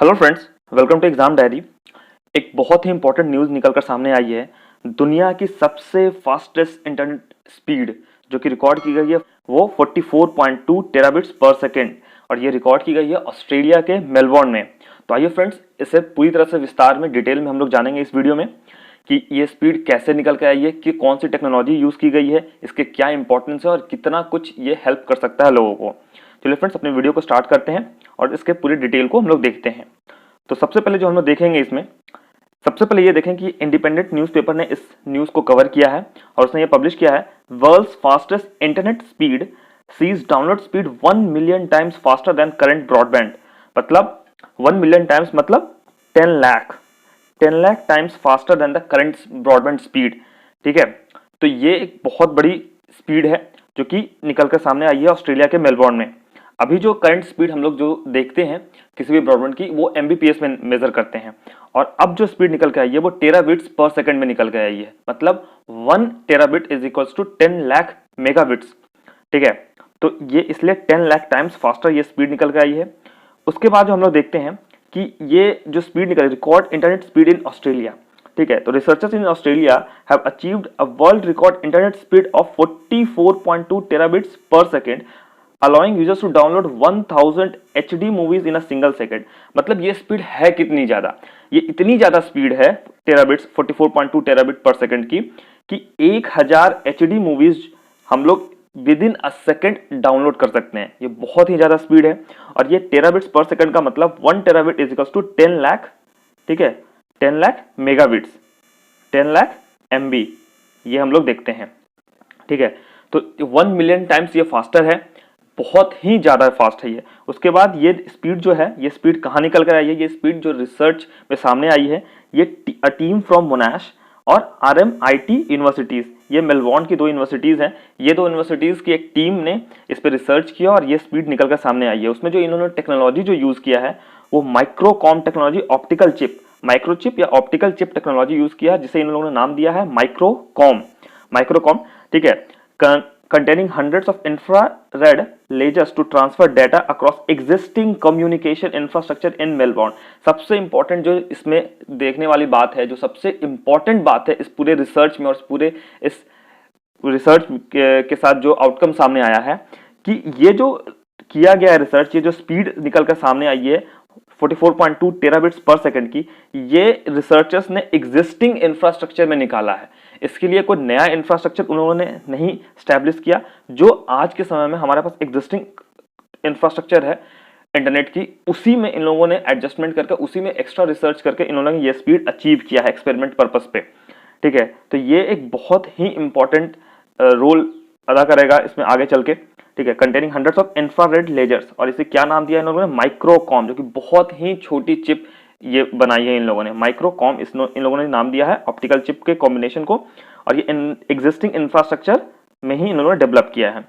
Hello friends, welcome to exam diary. एक बहुत ही important news निकलकर सामने आई है। दुनिया की सबसे फास्टेस्ट इंटरनेट स्पीड जो कि रिकॉर्ड की गई है वो 44.2 टेराबिट्स पर सेकेंड और ये रिकॉर्ड की गई है ऑस्ट्रेलिया के मेलबोर्न में। तो आइए फ्रेंड्स, इसे पूरी तरह से विस्तार में डिटेल में हम लोग जानेंगे इस वीडियो में कि ये स्पीड कैसे निकल के आई है, कि कौन सी टेक्नोलॉजी यूज़ की गई है, इसके क्या इंपॉर्टेंस है और कितना कुछ ये हेल्प कर सकता है लोगों को। चलिए फ्रेंड्स, अपने वीडियो को स्टार्ट करते हैं और इसके पूरी डिटेल को हम लोग देखते हैं। तो सबसे पहले जो हम लोग देखेंगे इसमें, सबसे पहले ये देखें कि इंडिपेंडेंट न्यूज़पेपर ने इस न्यूज़ को कवर किया है और उसने ये पब्लिश किया है, world's fastest internet speed sees download speed 1 million times faster than current broadband. मतलब 1 मिलियन टाइम्स मतलब 10 lakh times faster than the current broadband speed. ठीक है, तो ये एक बहुत बड़ी स्पीड है जो कि निकल कर सामने आई है ऑस्ट्रेलिया के मेलबोर्न में। अभी जो करंट स्पीड हम लोग जो देखते हैं किसी भी ब्रॉडबैंड की, वो एमबीपीएस में मेजर करते हैं और अब जो स्पीड निकल के आई है वो टेराबिट्स पर सेकंड में निकल के आई है। मतलब 1 terabit is equals to 10 lakh megabits. ठीक है, तो ये इसलिए 10 लाख टाइम्स फास्टर ये स्पीड निकल के आई है। उसके बाद जो हम लोग देखते हैं कि ये जो स्पीड निकल record internet speed in Australia. ठीक है, तो researchers in Australia have achieved a world record internet speed of 44.2 terabits पर second, allowing users to download 1000 HD movies in a single second. मतलब ये स्पीड है कितनी ज्यादा, ये इतनी ज्यादा स्पीड है टेराबिट्स 44.2 टेराबिट पर सेकेंड की कि 1000 HD मूवीज हम लोग with in a second download कर सकते हैं। ये बहुत ही ज्यादा स्पीड है और ये टेराबिट्स पर सेकेंड का मतलब 1 terabit is equals to 10 lakh. ठीक है, 10 लाख मेगाबिट्स, 10 लाख MB, ये हम लोग देखते हैं। ठीक है, तो 1 मिलियन टाइम्स ये फास्टर है, बहुत ही ज्यादा फास्ट है ये। उसके बाद ये स्पीड जो है, ये स्पीड कहाँ निकल कर आई है, ये स्पीड जो रिसर्च में सामने आई है, ये टीम फ्रॉम मोनाश और RMIT यूनिवर्सिटीज, ये मेलबोर्न की 2 यूनिवर्सिटीज हैं। ये 2 यूनिवर्सिटीज की एक टीम ने इस पर रिसर्च किया और ये स्पीड निकल कर सामने आई है। उसमें जो इन्होंने टेक्नोलॉजी जो यूज किया है वो माइक्रोकॉम टेक्नोलॉजी, ऑप्टिकल चिप, माइक्रोचिप या ऑप्टिकल चिप टेक्नोलॉजी यूज किया है, जिसे इन लोगों ने नाम दिया है माइक्रोकॉम। माइक्रोकॉम, ठीक है, containing hundreds of infrared lasers to transfer data across existing communication infrastructure in Melbourne। सबसे इंपॉर्टेंट जो इसमें देखने वाली बात है, जो सबसे इंपॉर्टेंट बात है इस पूरे रिसर्च में और पूरे इस रिसर्च के साथ जो आउटकम सामने आया है कि ये जो किया गया है रिसर्च, ये जो स्पीड निकल कर सामने आई है 44.2 टेराबिट्स पर सेकंड की, ये रिसर्चर्स ने एग्जिस्टिंग इंफ्रास्ट्रक्चर में निकाला है। इसके लिए कोई नया इंफ्रास्ट्रक्चर उन्होंने नहीं स्टैब्लिश किया। जो आज के समय में हमारे पास एग्जिस्टिंग इंफ्रास्ट्रक्चर है इंटरनेट की, उसी में इन लोगों ने एडजस्टमेंट करके, उसी में एक्स्ट्रा रिसर्च करके इन लोगों ने ये स्पीड अचीव किया है एक्सपेरिमेंट पर्पस पे। ठीक है, तो ये एक बहुत ही इंपॉर्टेंट रोल अदा करेगा इसमें आगे चल के। ठीक है, containing hundreds of infrared lasers, और इसे क्या नाम दिया इन लोगों ने, माइक्रोकॉम, जो कि बहुत ही छोटी चिप ये बनाई है इन लोगों ने। माइक्रोकॉम इन लोगों ने नाम दिया है ऑप्टिकल चिप के कॉम्बिनेशन को, और ये एग्जिस्टिंग इंफ्रास्ट्रक्चर में ही इन लोगों ने डेवलप किया है।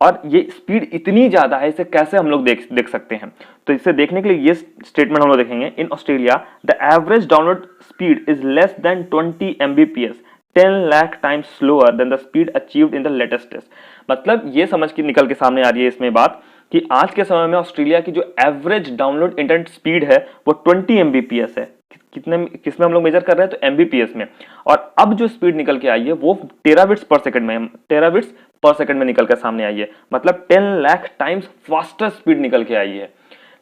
और ये स्पीड इतनी ज्यादा है, इसे कैसे हम लोग देख सकते हैं। तो इसे देखने के लिए ये स्टेटमेंट हम लोग देखेंगे। In Australia the average download speed is less than 20 Mbps, 10 lakh times slower than the speed achieved in the latest test. मतलब ये समझ के निकल के सामने आ रही है इसमें बात कि आज के समय में ऑस्ट्रेलिया की जो एवरेज डाउनलोड इंटरनेट स्पीड है वो 20 Mbps है। किसमें हम लोग मेजर कर रहे हैं, तो MBPS में। और अब जो स्पीड निकल के आई है वो टेराबिट्स पर सेकंड में, टेराबिट्स पर सेकंड में निकल कर सामने आई है। मतलब 10 लाख टाइम्स फास्टर स्पीड निकल के आई है।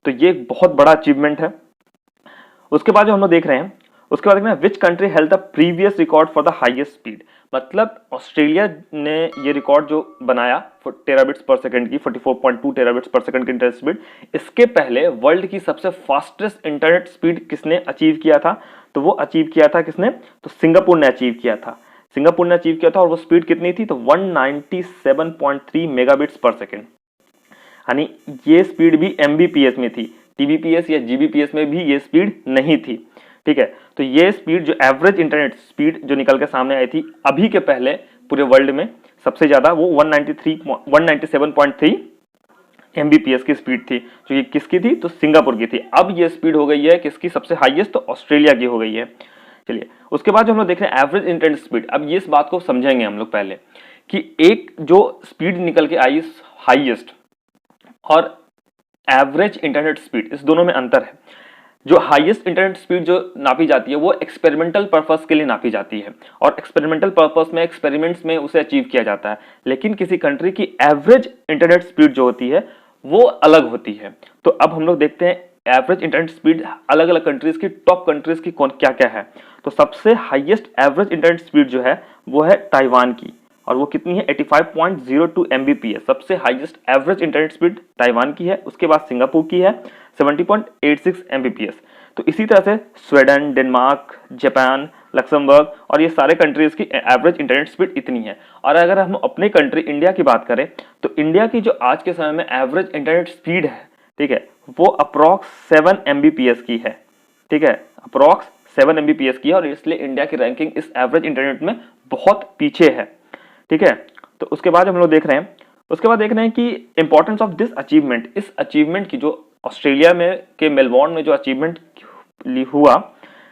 तो ये एक बहुत बड़ा अचीवमेंट है। उसके बाद जो हम लोग देख रहे हैं, उसके बाद देखना which country held the previous record for the highest speed. मतलब ऑस्ट्रेलिया ने ये रिकॉर्ड जो बनाया टेराबिट्स पर सेकंड की, 44.2 टेराबिट्स पर सेकंड की इंटरनेट स्पीड, इसके पहले वर्ल्ड की सबसे फास्टेस्ट इंटरनेट स्पीड किसने अचीव किया था, तो वो अचीव किया था किसने, तो सिंगापुर ने अचीव किया था। सिंगापुर ने अचीव किया था और वो स्पीड कितनी थी, तो 197.3 मेगाबिट्स पर सेकंड। यानी ये स्पीड भी MBPS में थी, TBPS या GBPS में भी ये स्पीड नहीं थथी। ठीक है, तो ये स्पीड जो एवरेज इंटरनेट स्पीड जो निकल के सामने आई थी अभी के पहले पूरे वर्ल्ड में सबसे ज्यादा, वो 197.3 MBPS की स्पीड थी, जो कि किसकी थी, तो सिंगापुर की थी। अब ये स्पीड हो गई है किसकी, सबसे हाईएस्ट, तो ऑस्ट्रेलिया की हो गई है। चलिए, उसके बाद जो हम लोग देख रहे हैं एवरेज इंटरनेट स्पीड। अब ये इस बात को समझेंगे हम लोग पहले कि एक जो स्पीड निकल के आई हाईएस्ट और एवरेज इंटरनेट स्पीड, इस दोनों में अंतर है। जो हाईएस्ट इंटरनेट स्पीड जो नापी जाती है वो एक्सपेरिमेंटल पर्पस के लिए नापी जाती है और एक्सपेरिमेंटल पर्पस में एक्सपेरिमेंट्स में उसे अचीव किया जाता है, लेकिन किसी कंट्री की एवरेज इंटरनेट स्पीड जो होती है वो अलग होती है। तो अब हम लोग देखते हैं एवरेज इंटरनेट स्पीड अलग अलग कंट्रीज की, टॉप कंट्रीज की कौन क्या क्या है। तो सबसे हाईएस्ट एवरेज इंटरनेट स्पीड जो है वो है ताइवान की, और वो कितनी है 85.02 Mbps। सबसे highest average internet speed Taiwan की है। उसके बाद सिंगापुर की है 70.86 Mbps। तो इसी तरह से स्वीडन, डेनमार्क, जापान, लक्समबर्ग और ये सारे कंट्रीज की एवरेज इंटरनेट स्पीड इतनी है। और अगर हम अपने कंट्री इंडिया की बात करें तो इंडिया की जो आज के समय में एवरेज इंटरनेट स्पीड है, ठीक है, वो अप्रॉक्स 7 Mbps की है, ठीक है, अप्रॉक्स 7 Mbps की है। और इसलिए इंडिया की रैंकिंग इस एवरेज इंटरनेट में बहुत पीछे है, ठीक है। तो उसके बाद हम लोग देख रहे हैं, उसके बाद देख रहे हैं कि इंपॉर्टेंस ऑफ दिस अचीवमेंट, इस अचीवमेंट की जो ऑस्ट्रेलिया में के मेलबोर्न में जो अचीवमेंट हुआ,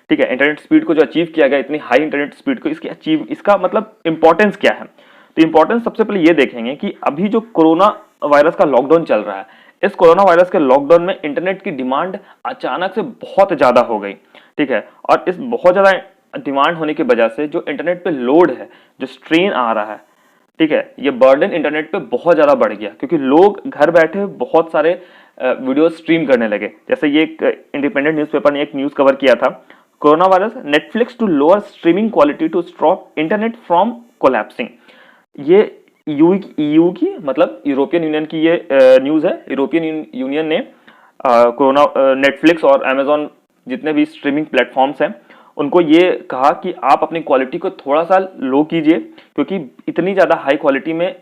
ठीक है, इंटरनेट स्पीड को जो अचीव किया गया, इतनी हाई इंटरनेट स्पीड को, इसका मतलब इंपॉर्टेंस क्या है। तो इंपॉर्टेंस सबसे पहले ये देखेंगे कि अभी जो कोरोना वायरस का लॉकडाउन चल रहा है, इस कोरोना वायरस के लॉकडाउन में इंटरनेट की डिमांड अचानक से बहुत ज्यादा हो गई, ठीक है। और इस बहुत ज्यादा डिमांड होने की वजह से जो इंटरनेट पे लोड है, जो स्ट्रेन आ रहा है, ठीक है, ये बर्डन इंटरनेट पे बहुत ज्यादा बढ़ गया, क्योंकि लोग घर बैठे बहुत सारे वीडियो स्ट्रीम करने लगे। जैसे ये एक इंडिपेंडेंट न्यूज़पेपर ने एक न्यूज़ कवर किया था, corona virus Netflix to lower streaming quality to stop internet from collapsing. ये ईयू की मतलब यूरोपियन यूनियन की ये न्यूज़ है। यूरोपियन यूनियन ने कोरोना नेटफ्लिक्स और अमेजॉन जितने भी स्ट्रीमिंग प्लेटफॉर्म्स हैं उनको ये कहा कि आप अपनी क्वालिटी को थोड़ा सा लो कीजिए, क्योंकि इतनी ज़्यादा हाई क्वालिटी में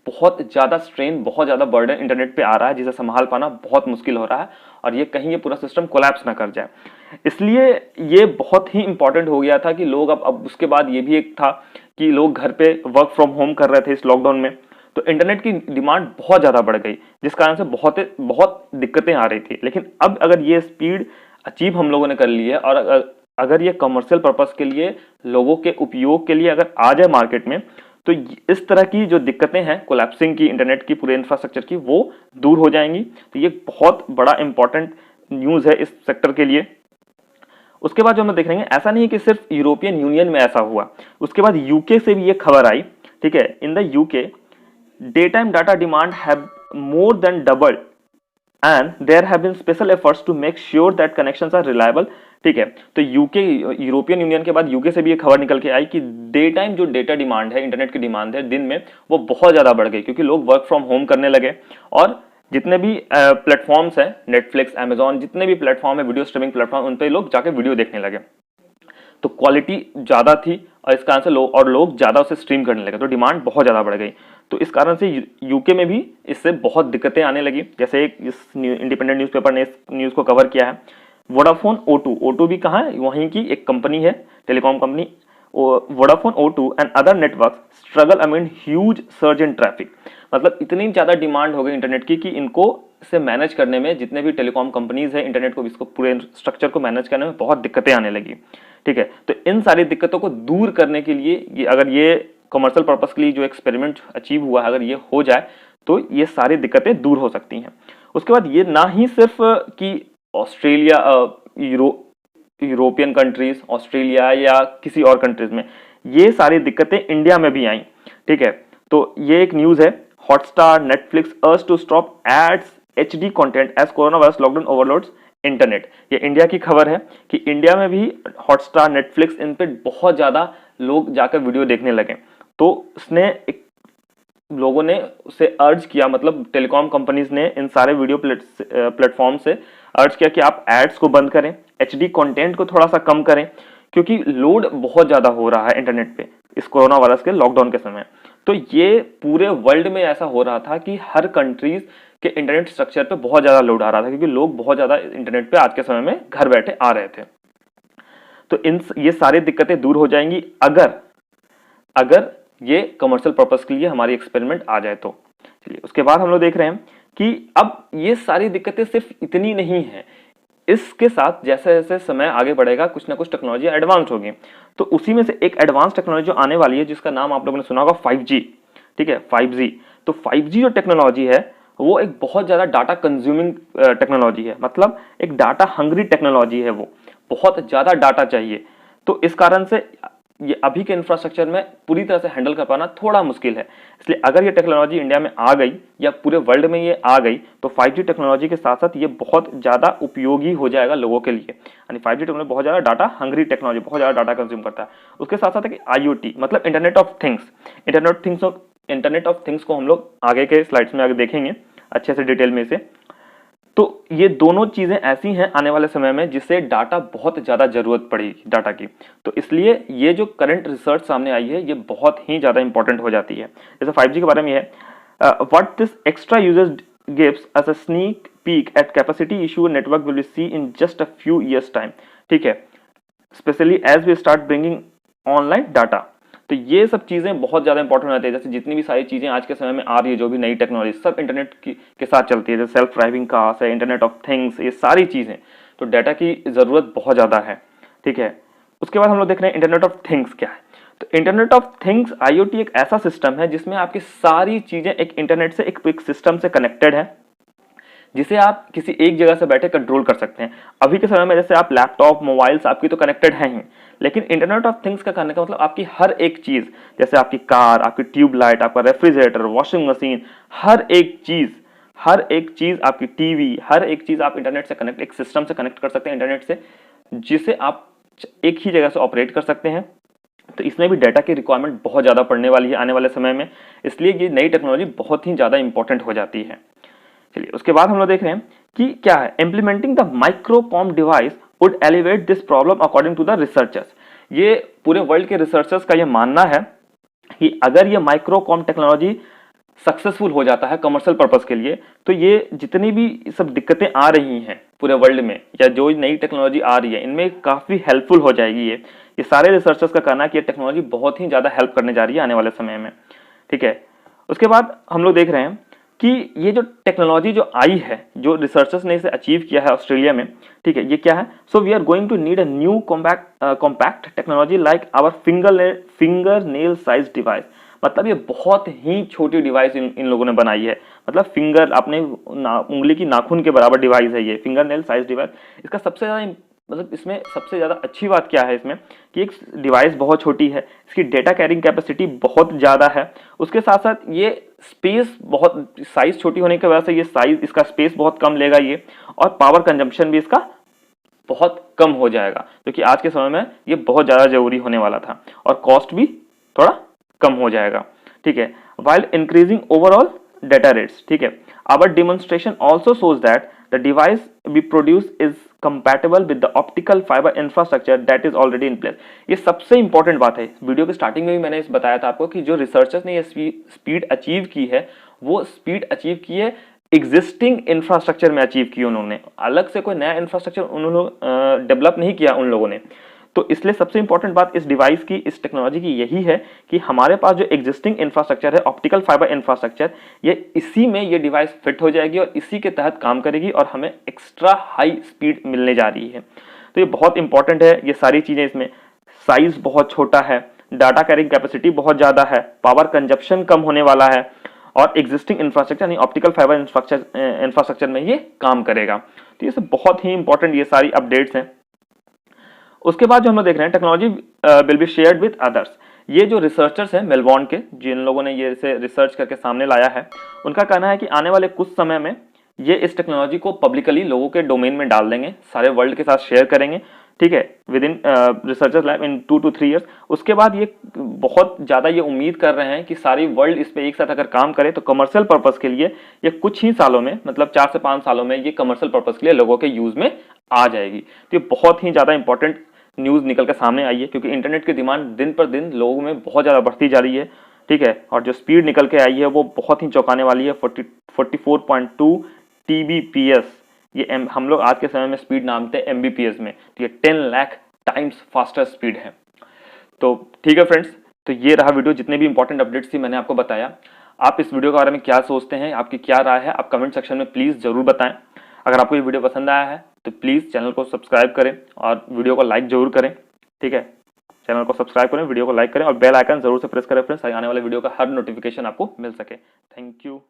बहुत ज़्यादा स्ट्रेन, बहुत ज़्यादा बर्डन इंटरनेट पे आ रहा है, जिसे संभाल पाना बहुत मुश्किल हो रहा है, और ये कहीं ये पूरा सिस्टम कोलैप्स ना कर जाए। इसलिए ये बहुत ही इंपॉर्टेंट हो गया था कि लोग अब उसके बाद ये भी एक था कि लोग घर पे वर्क फ्रॉम होम कर रहे थे इस लॉकडाउन में, तो इंटरनेट की डिमांड बहुत ज़्यादा बढ़ गई, जिस कारण से बहुत दिक्कतें आ रही थी। लेकिन अब अगर ये स्पीड अचीव हम लोगों ने कर ली है, और अगर ये कमर्शियल पर्पस के लिए लोगों के उपयोग के लिए अगर आ जाए मार्केट में, तो इस तरह की जो दिक्कतें हैं कोलैप्सिंग की इंटरनेट की, पूरे इंफ्रास्ट्रक्चर की, वो दूर हो जाएंगी। तो ये बहुत बड़ा इंपॉर्टेंट न्यूज़ है इस सेक्टर के लिए। उसके बाद जो हम देख रहे हैं, ऐसा नहीं है कि सिर्फ यूरोपियन यूनियन में ऐसा हुआ, उसके बाद यूके से भी ये खबर आई, ठीक है। In the UK day time data demand have more than doubled and there have been special efforts to make sure that connections are reliable, ठीक है। तो यूके, यूरोपियन यूनियन के बाद यूके से भी एक खबर निकल के आई कि डे टाइम जो डेटा डिमांड है, इंटरनेट की डिमांड है दिन में, वो बहुत ज्यादा बढ़ गई, क्योंकि लोग वर्क फ्रॉम होम करने लगे और जितने भी प्लेटफॉर्म्स हैं, नेटफ्लिक्स, अमेजॉन, जितने भी प्लेटफॉर्म है, वीडियो स्ट्रीमिंग प्लेटफॉर्म, उन पे लोग जाके वीडियो देखने लगे, तो क्वालिटी ज्यादा थी और इस कारण से लोग ज्यादा उसे स्ट्रीम करने लगे, तो डिमांड बहुत ज्यादा बढ़ गई। तो इस कारण से यूके में भी इससे बहुत दिक्कतें आने लगी। जैसे एक इस इंडिपेंडेंट न्यूज़पेपर ने इस न्यूज़ को कवर किया है, वोडाफोन O2 भी कहाँ है, वहीं की एक कंपनी है, telecom company. Vodafone O2 and other network struggle amid huge surge in traffic. मतलब इतनी ज्यादा डिमांड हो गई इंटरनेट की कि इनको इसे मैनेज करने में, जितने भी टेलीकॉम कंपनीज है, इंटरनेट को, इसको पूरे स्ट्रक्चर को मैनेज करने में बहुत दिक्कतें आने लगी, ठीक है। तो इन सारी दिक्कतों को दूर करने के लिए अगर ये कमर्शियल पर्पस के लिए जो एक्सपेरिमेंट अचीव हुआ है, अगर ये हो जाए तो ये सारी दिक्कतें दूर हो सकती हैं। उसके बाद ये ना ही सिर्फ कि ऑस्ट्रेलिया, यूरोपियन कंट्रीज, ऑस्ट्रेलिया या किसी और कंट्रीज में ये सारी दिक्कतें इंडिया में भी आई, ठीक है। तो ये एक न्यूज़ है, Hotstar, Netflix urge to stop ads HD content as corona virus lockdown overloads internet. ये इंडिया की खबर है कि इंडिया में भी हॉटस्टार, नेटफ्लिक्स, इन पे बहुत ज़्यादा लोग जाकर वीडियो देखने लगे। तो उसने लोगों ने उसे अर्ज किया, मतलब टेलीकॉम कंपनीज ने इन सारे वीडियो प्लेटफॉर्म से अर्ज किया कि आप एड्स को बंद करें, HD कंटेंट को थोड़ा सा कम करें, क्योंकि लोड बहुत ज़्यादा हो रहा है इंटरनेट पे इस कोरोना वायरस के लॉकडाउन के समय। तो ये पूरे वर्ल्ड में ऐसा हो रहा था कि हर कंट्रीज के इंटरनेट स्ट्रक्चर पे बहुत ज़्यादा लोड आ रहा था, क्योंकि लोग बहुत ज़्यादा इंटरनेट पे आज के समय में घर बैठे आ रहे थे। तो ये सारी दिक्कतें दूर हो जाएंगी अगर ये कमर्शियल पर्पस के लिए हमारी एक्सपेरिमेंट आ जाए तो। चलिए, उसके बाद हम लोग देख रहे हैं कि अब ये सारी दिक्कतें सिर्फ इतनी नहीं है, इसके साथ जैसे जैसे समय आगे बढ़ेगा कुछ ना कुछ टेक्नोलॉजी एडवांस होगी। तो उसी में से एक एडवांस टेक्नोलॉजी जो आने वाली है, जिसका नाम आप लोगों ने सुना होगा 5G, ठीक है, 5G। तो 5G जो टेक्नोलॉजी है वो एक बहुत ज़्यादा डाटा कंज्यूमिंग टेक्नोलॉजी है, मतलब एक डाटा हंग्री टेक्नोलॉजी है, वो बहुत ज़्यादा डाटा चाहिए। तो इस कारण से ये अभी के इंफ्रास्ट्रक्चर में पूरी तरह से हैंडल कर पाना थोड़ा मुश्किल है। इसलिए अगर ये टेक्नोलॉजी इंडिया में आ गई या पूरे वर्ल्ड में ये आ गई तो 5G टेक्नोलॉजी के साथ साथ ये बहुत ज़्यादा उपयोगी हो जाएगा लोगों के लिए। यानी 5G टेक्नोलॉजी बहुत ज़्यादा डाटा हंग्री टेक्नोलॉजी, बहुत ज़्यादा डाटा कंज्यूम करता है। उसके साथ साथ है IoT मतलब internet of things. Internet of things को हम लोग आगे के स्लाइड्स में आगे देखेंगे अच्छे से डिटेल में इसे। तो ये दोनों चीजें ऐसी हैं आने वाले समय में जिससे डाटा बहुत ज्यादा जरूरत पड़ेगी डाटा की। तो इसलिए ये जो करंट रिसर्च सामने आई है ये बहुत ही ज्यादा इंपॉर्टेंट हो जाती है। जैसे 5G के बारे में है, what this extra users gives us a sneak peek at capacity issue network will be see in just a few years time. ठीक है, specially as we start bringing online data. तो ये सब चीजें बहुत ज्यादा इंपॉर्टेंट हो जाती है। जैसे जितनी भी सारी चीजें आज के समय में आ रही है, जो भी नई टेक्नोलॉजी, सब इंटरनेट के साथ चलती है। जैसे सेल्फ ड्राइविंग कार्स है, इंटरनेट ऑफ थिंग्स, ये सारी चीजें, तो डाटा की जरूरत बहुत ज्यादा है। ठीक है, उसके बाद हम लोग देख रहे हैं इंटरनेट ऑफ थिंग्स क्या है। तो इंटरनेट ऑफ थिंग्स IoT एक ऐसा सिस्टम है जिसमें आपकी सारी चीजें एक इंटरनेट से एक सिस्टम से कनेक्टेड है, जिसे आप किसी एक जगह से बैठे कंट्रोल कर सकते हैं। अभी के समय में जैसे आप लैपटॉप, मोबाइल्स आपकी तो कनेक्टेड हैं ही, लेकिन इंटरनेट ऑफ थिंग्स का करने का मतलब आपकी हर एक चीज, जैसे आपकी कार, आपकी ट्यूबलाइट, आपका रेफ्रिजरेटर, वॉशिंग मशीन, हर एक चीज आपकी टीवी, हर एक चीज आप इंटरनेट से कनेक्ट, एक सिस्टम से कनेक्ट कर सकते हैं इंटरनेट से, जिसे आप एक ही जगह से ऑपरेट कर सकते हैं। तो इसमें भी डाटा की रिक्वायरमेंट बहुत ज्यादा पड़ने वाली है आने वाले समय में, इसलिए ये नई टेक्नोलॉजी बहुत ही ज्यादा इंपॉर्टेंट हो जाती है। चलिए उसके बाद हम लोग देख रहे हैं कि क्या है, implementing the microcomb device would elevate this problem according to the researchers. ये पूरे वर्ल्ड के रिसर्चर्स का ये मानना है कि अगर ये माइक्रोकॉम टेक्नोलॉजी सक्सेसफुल हो जाता है कमर्शियल पर्पस के लिए, तो ये जितनी भी सब दिक्कतें आ रही हैं पूरे वर्ल्ड में या जो नई टेक्नोलॉजी आ रही है, इनमें काफी हेल्पफुल हो जाएगी। ये सारे रिसर्चर्स का कहना है कि ये टेक्नोलॉजी बहुत ही ज्यादा हेल्प करने जा रही है आने वाले समय में। ठीक है, उसके बाद हम लोग देख रहे हैं कि ये जो टेक्नोलॉजी जो आई है, जो रिसर्चर्स ने इसे अचीव किया है ऑस्ट्रेलिया में, ठीक है, ये क्या है, so we are going to need a new compact technology like our finger nail size device. मतलब ये बहुत ही छोटी डिवाइस इन लोगों ने बनाई है, मतलब फिंगर, अपने उंगली की नाखून के बराबर डिवाइस है ये फिंगर नेल साइज डिवाइस। इसका सबसे ज्यादा मतलब इसमें सबसे ज़्यादा अच्छी बात क्या है इसमें कि एक डिवाइस बहुत छोटी है, इसकी डेटा कैरिंग कैपेसिटी बहुत ज़्यादा है, उसके साथ साथ ये स्पेस बहुत, साइज छोटी होने की वजह से ये साइज, इसका स्पेस बहुत कम लेगा ये, और पावर कंजम्पशन भी इसका बहुत कम हो जाएगा, क्योंकि आज के समय में ये बहुत ज़्यादा जरूरी होने वाला था, और कॉस्ट भी थोड़ा कम हो जाएगा। ठीक है, while increasing overall data rates. ठीक है, our demonstration also shows that the device we produce is compatible with the optical fibre infrastructure that is already in place. ये सबसे इंपॉर्टेंट बात है, वीडियो के स्टार्टिंग में भी मैंने इस बताया था आपको कि जो रिसर्चर्स ने ये स्पीड अचीव की है, वो स्पीड अचीव की है एग्जिस्टिंग इंफ्रास्ट्रक्चर में अचीव की उन्होंने, अलग से कोई नया इंफ्रास्ट्रक्चर उन्होंने डेवलप नहीं किया उन लोगों ने। तो इसलिए सबसे इंपॉर्टेंट बात इस डिवाइस की, इस टेक्नोलॉजी की यही है कि हमारे पास जो एग्जिस्टिंग इंफ्रास्ट्रक्चर है, ऑप्टिकल फाइबर इंफ्रास्ट्रक्चर, ये इसी में ये डिवाइस फिट हो जाएगी और इसी के तहत काम करेगी और हमें एक्स्ट्रा हाई स्पीड मिलने जा रही है। तो ये बहुत इंपॉर्टेंट है ये सारी चीजें। इसमें साइज बहुत छोटा है, डाटा कैरिंग कैपेसिटी बहुत ज्यादा है, पावर कंजप्शन कम होने वाला है, और एग्जिस्टिंग इंफ्रास्ट्रक्चर यानी ऑप्टिकल फाइबर इंफ्रास्ट्रक्चर में ये काम करेगा। तो ये सब बहुत ही इंपॉर्टेंट ये सारी अपडेट्स हैं। उसके बाद जो हम लोग देख रहे हैं, technology will be shared with others. ये जो रिसर्चर्स हैं मेलबॉर्न के, जिन लोगों ने ये इसे रिसर्च करके सामने लाया है, उनका कहना है कि आने वाले कुछ समय में ये इस टेक्नोलॉजी को पब्लिकली लोगों के डोमेन में डाल देंगे, सारे वर्ल्ड के साथ शेयर करेंगे। ठीक है, with in researchers lab in 2 to 3 years. उसके बाद ये बहुत ज़्यादा ये उम्मीद कर रहे हैं कि सारी वर्ल्ड इस पर एक साथ अगर काम करे तो कमर्शियल पर्पज़ के लिए ये कुछ ही सालों में, मतलब 4 से 5 सालों में ये कमर्शियल पर्पज़ के लिए लोगों के यूज़ में आ जाएगी। तो ये बहुत ही ज़्यादा इंपॉर्टेंट न्यूज़ निकल कर सामने आई है, क्योंकि इंटरनेट की डिमांड दिन पर दिन लोगों में बहुत ज़्यादा बढ़ती जा रही है। ठीक है, और जो स्पीड निकल के आई है वो बहुत ही चौंकाने वाली है, 44.2 TBPS। ये हम लोग आज के समय में स्पीड नामते हैं MBPS में, तो ये 10 लाख टाइम्स फास्टर स्पीड है। तो ठीक है फ्रेंड्स, तो ये रहा वीडियो, जितने भी इंपॉर्टेंट अपडेट्स थी मैंने आपको बताया। आप इस वीडियो के बारे में क्या सोचते हैं, आपकी क्या राय है, आप कमेंट सेक्शन में प्लीज़ ज़रूर बताएं। अगर आपको ये वीडियो पसंद आया है तो प्लीज़ चैनल को सब्सक्राइब करें और वीडियो को लाइक जरूर करें। ठीक है, चैनल को सब्सक्राइब करें, वीडियो को लाइक करें और बेल आइकन जरूर से प्रेस करें फ्रेंड्स, ताकि आने वाले वीडियो का हर नोटिफिकेशन आपको मिल सके। Thank you.